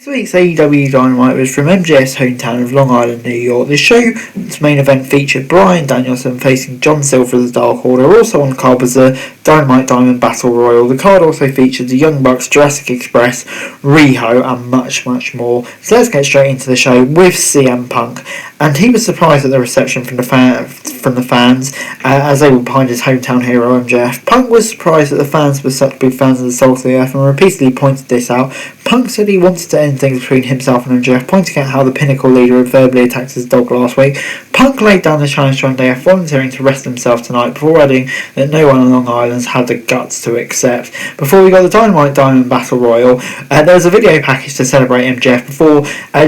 This week's AEW Dynamite was from MJF's hometown of Long Island, New York. The show's main event featured Bryan Danielson facing John Silva of the Dark Order. Also on the card was the Dynamite Diamond Battle Royal. The card also featured the Young Bucks, Jurassic Express, Riho, and much more. So let's get straight into the show with CM Punk. And he was surprised at the reception from the fans as they were behind his hometown hero MJF. Punk was surprised that the fans were such big fans of the Salt of the Earth and repeatedly pointed this out. Punk said he wanted to end things between himself and MJF, pointing out how the Pinnacle leader had verbally attacked his dog last week. Punk laid down the challenge to MJF, volunteering to rest himself tonight, before adding that no one on Long Island had the guts to accept. Before we got the Dynamite Diamond Battle Royal, there was a video package to celebrate MJF before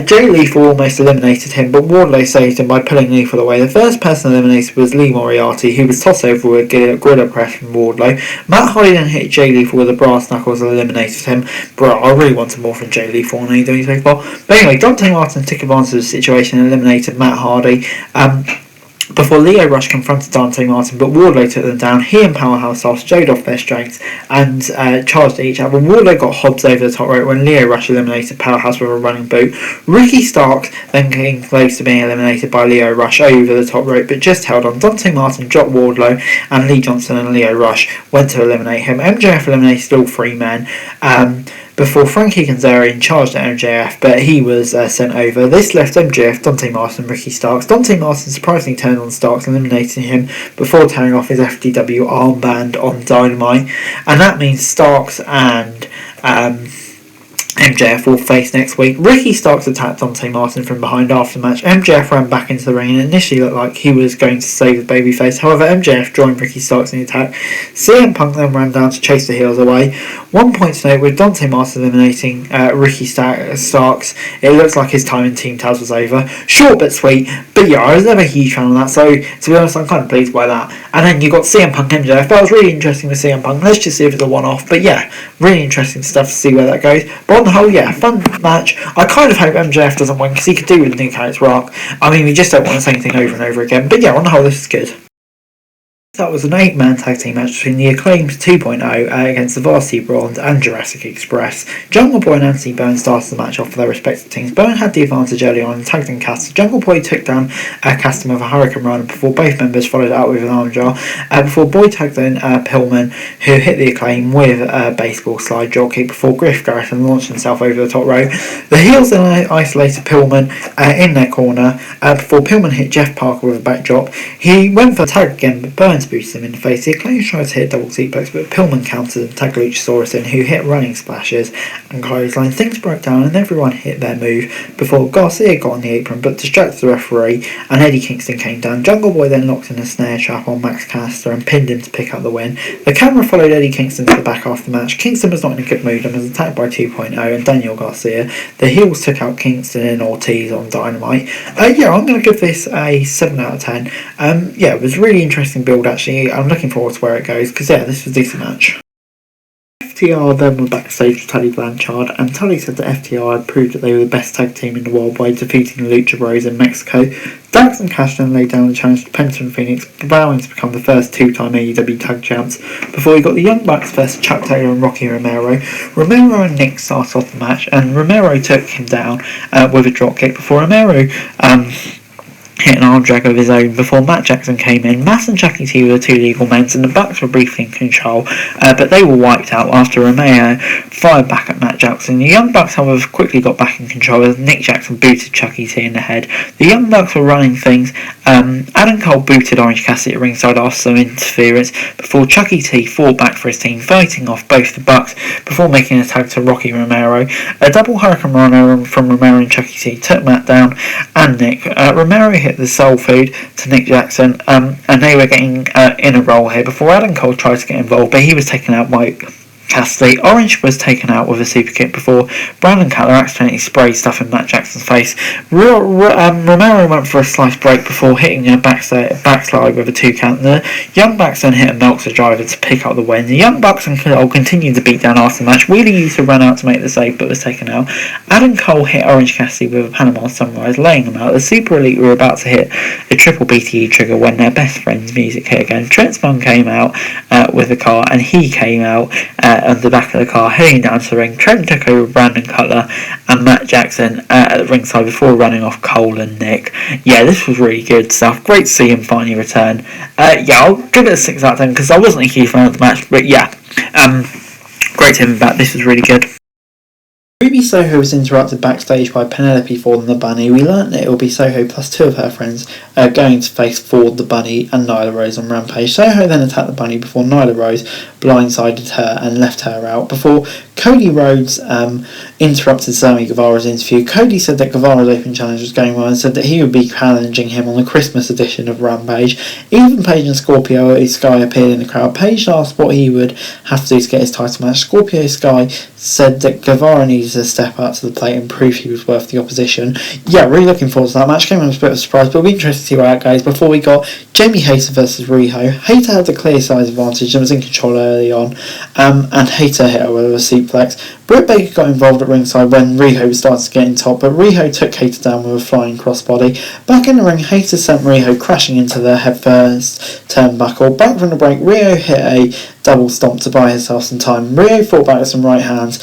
Jay Lethal almost eliminated him, but Wardlow saved him by pulling Lethal away. The first person eliminated was Lee Moriarty, who was tossed over with a gorilla press from Wardlow. Matt Hardy then hit Jay Lethal with a brass knuckles and eliminated him. Bro, I really wanted more from Jay Lethal on AEW so far. But anyway, Dante Martin took advantage of the situation and eliminated Matt Hardy. Before Lio Rush confronted Dante Martin, but Wardlow took them down. He and Powerhouse Hobbs showed off their strengths and charged at each other. Wardlow got Hobbs over the top rope when Lio Rush eliminated Powerhouse with a running boot. Ricky Starks then came close to being eliminated by Lio Rush over the top rope, but just held on. Dante Martin dropped Wardlow, and Lee Johnson and Lio Rush went to eliminate him. MJF eliminated all three men. Before Frankie Kazarian charged at MJF, but he was sent over. This left MJF, Dante Martin, Ricky Starks. Dante Martin surprisingly turned on Starks, eliminating him before tearing off his FTW armband on Dynamite. And that means Starks and MJF will face next week. Ricky Starks attacked Dante Martin from behind after the match. MJF ran back into the ring and initially looked like he was going to save the babyface. However, MJF joined Ricky Starks in the attack. CM Punk then ran down to chase the heels away. 1 point to note, with Dante Martin eliminating Ricky Starks, it looks like his time in Team Taz was over. Short but sweet, but yeah, I was never a huge fan of that, so to be honest, I'm kind of pleased by that. And then you got CM Punk MJF. That was really interesting with CM Punk. Let's just see if it's a one-off, but yeah, really interesting stuff to see where that goes. But on the whole, yeah, fun match. I kind of hope MJF doesn't win because he could do with the new character arc. I mean, we just don't want the same thing over and over again. But yeah, on the whole, this is good. That was an 8-man tag team match between the Acclaimed 2.0 against the Varsity Blonde and Jurassic Express. Jungle Boy and Anthony Byrne started the match off for their respective teams. Byrne had the advantage early on and tagged in Caster. Jungle Boy took down Caster with a Hurricane Run before both members followed out with an arm jar. Before Boy tagged in Pillman, who hit the Acclaim with a baseball slide dropkick before Griff Garrison launched himself over the top rope. The heels then isolated Pillman in their corner before Pillman hit Jeff Parker with a backdrop. He went for a tag again, but Byrne boosted him in the face. The Acclaim tried to hit double suplex, but Pillman countered and tagged Luchasaurus in, who hit running splashes and clothesline. Things broke down and everyone hit their move before Garcia got on the apron but distracted the referee and Eddie Kingston came down. Jungle Boy then locked in a snare trap on Max Caster and pinned him to pick up the win. The camera followed Eddie Kingston to the back after the match. Kingston was not in a good mood and was attacked by 2.0 and Daniel Garcia. The heels took out Kingston and Ortiz on Dynamite. Yeah, I'm going to give this a 7 out of 10. Yeah, it was a really interesting build actually. I'm looking forward to where it goes because yeah, this was a decent match. FTR then were backstage with Tully Blanchard, and Tully said that FTR had proved that they were the best tag team in the world by defeating the Lucha Bros in Mexico. Dax and Cash then laid down the challenge to Penta and Phoenix, vowing to become the first two-time AEW tag champs. Before we got the Young Bucks versus Chuck Taylor and Rocky Romero. Romero and Nick started off the match, and Romero took him down with a dropkick before Romero hit an arm drag of his own before Matt Jackson came in. Matt and Chucky T were the two legal men, and the Bucks were briefly in control, but they were wiped out after Romeo fired back at Matt Jackson. The Young Bucks, however, quickly got back in control as Nick Jackson booted Chucky T in the head. The Young Bucks were running things. Adam Cole booted Orange Cassidy at ringside after some interference before Chucky T fought back for his team, fighting off both the Bucks before making a tag to Rocky Romero. A double Hurricane Run from Romero and Chucky T took Matt down and Nick. Romero hit the soul food to Nick Jackson, and they were getting in a roll here before Adam Cole tried to get involved, but he was taken out by Cassidy. Orange was taken out with a super kick before Brandon Cutler accidentally sprayed stuff in Matt Jackson's face. Romero went for a slice break before hitting a backslide with a 2 count. The Young Bucks then hit a Meltzer driver to pick up the win. The Young Bucks and Cole continued to beat down after the match. Wheeler used to run out to make the save but was taken out. Adam Cole hit Orange Cassidy with a Panama Sunrise, laying him out. The Super Elite were about to hit a triple BTE trigger when their best friend's music hit again. Trent Spahn came out with the car and he came out at the back of the car, heading down to the ring. Trent took over Brandon Cutler and Matt Jackson at the ringside before running off Cole and Nick. Yeah, this was really good stuff. Great to see him finally return. I'll give it a 6 out of 10 because I wasn't a huge fan of the match, but yeah, great to have him back. This was really good. Ruby Soho was interrupted backstage by Penelope Ford and the Bunny. We learnt that it will be Soho plus 2 of her friends going to face Ford, the Bunny, and Nyla Rose on Rampage. Soho then attacked the Bunny before Nyla Rose blindsided her and left her out. Before Cody Rhodes interrupted Sammy Guevara's interview, Cody said that Guevara's open challenge was going well and said that he would be challenging him on the Christmas edition of Rampage. Even Paige and Scorpio Sky appeared in the crowd. Paige asked what he would have to do to get his title match. Scorpio Sky said that Guevara needs to step up to the plate and prove he was worth the opposition. Yeah, really looking forward to that match. Came as a bit of a surprise, but it'll be interesting to see where that goes. Before we got Jamie Hayter versus Riho. Hayter had the clear size advantage and was in control early on, and Hayter hit her with a suplex. Britt Baker got involved at ringside when Riho was starting to get in top, but Riho took Hayter down with a flying crossbody. Back in the ring, Hayter sent Riho crashing into the headfirst turnbuckle. Back from the break, Riho hit a double stomp to buy herself some time. Riho fought back with some right hands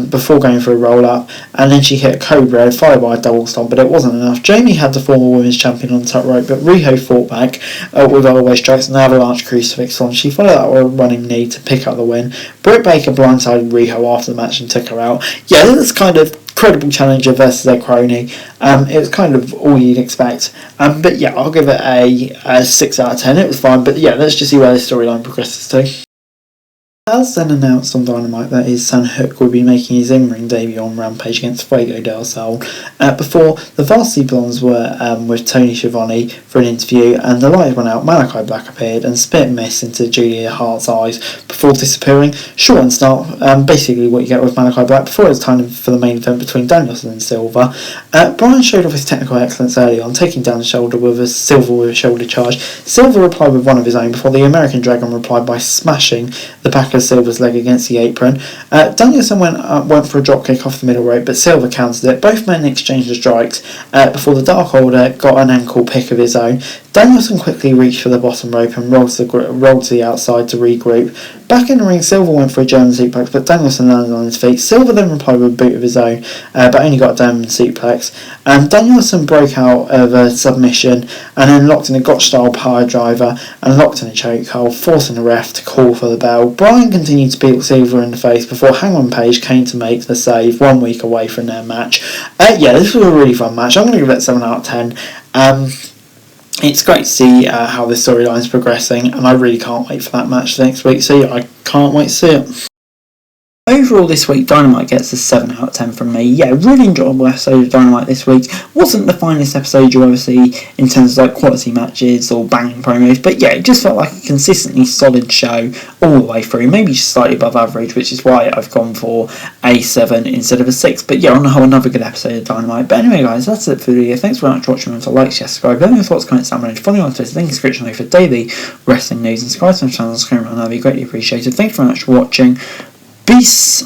before going for a roll up, and then she hit a cobra followed by a double stomp, but it wasn't enough. Jamie had the former women's champion on the top rope, but Riho fought back with elbow strikes and avalanche crucifix on. She followed that with a running knee to pick up the win. Britt Baker blindsided Riho after the match and took her out. Yeah, this is kind of credible challenger versus their crony. It was kind of all you'd expect. But yeah, I'll give it a 6 out of 10. It was fine, but yeah, let's just see where the storyline progresses to. As then announced on Dynamite that his son Hook will be making his in-ring debut on Rampage against Fuego del Sol. Before, the Varsity Blondes were with Tony Schiavone for an interview, and the lights went out. Malachi Black appeared and spit mist into Julia Hart's eyes before disappearing. Short and start, basically what you get with Malachi Black. Before it was time for the main event between Danielson and Silva. Bryan showed off his technical excellence early on, taking down the shoulder with a Silva with a shoulder charge. Silva replied with one of his own before the American Dragon replied by smashing the back of Silva's leg against the apron. Danielson went for a dropkick off the middle rope, but Silva countered it. Both men exchanged the strikes before the Dark Order got an ankle pick of his own. Danielson quickly reached for the bottom rope and rolled to the outside to regroup. Back in the ring, Silva went for a German suplex, but Danielson landed on his feet. Silva then replied with a boot of his own, but only got a German suplex. Danielson broke out of a submission and then locked in a Gotch-style power driver and locked in a chokehold, forcing the ref to call for the bell. Bryan continued to beat Silva in the face before Hangman Page came to make the save 1 week away from their match. Yeah, this was a really fun match. I'm going to give it 7 out of 10. It's great to see how the storyline is progressing, and I really can't wait for that match next week. So yeah, I can't wait to see it. Overall this week, Dynamite gets a 7 out of 10 from me. Yeah, really enjoyable episode of Dynamite this week. Wasn't the finest episode you ever see in terms of like quality matches or banging promos, but yeah, it just felt like a consistently solid show all the way through. Maybe just slightly above average, which is why I've gone for a 7 instead of a 6. But yeah, on the whole, another good episode of Dynamite. But anyway, guys, that's it for the video. Thanks very much for watching. Remember to like, share, subscribe. Let me know your thoughts, comments, down below. Follow me on Twitter, link in the description below for daily wrestling news, and subscribe to my channel. That'd be greatly appreciated. Thanks very much for watching. Peace.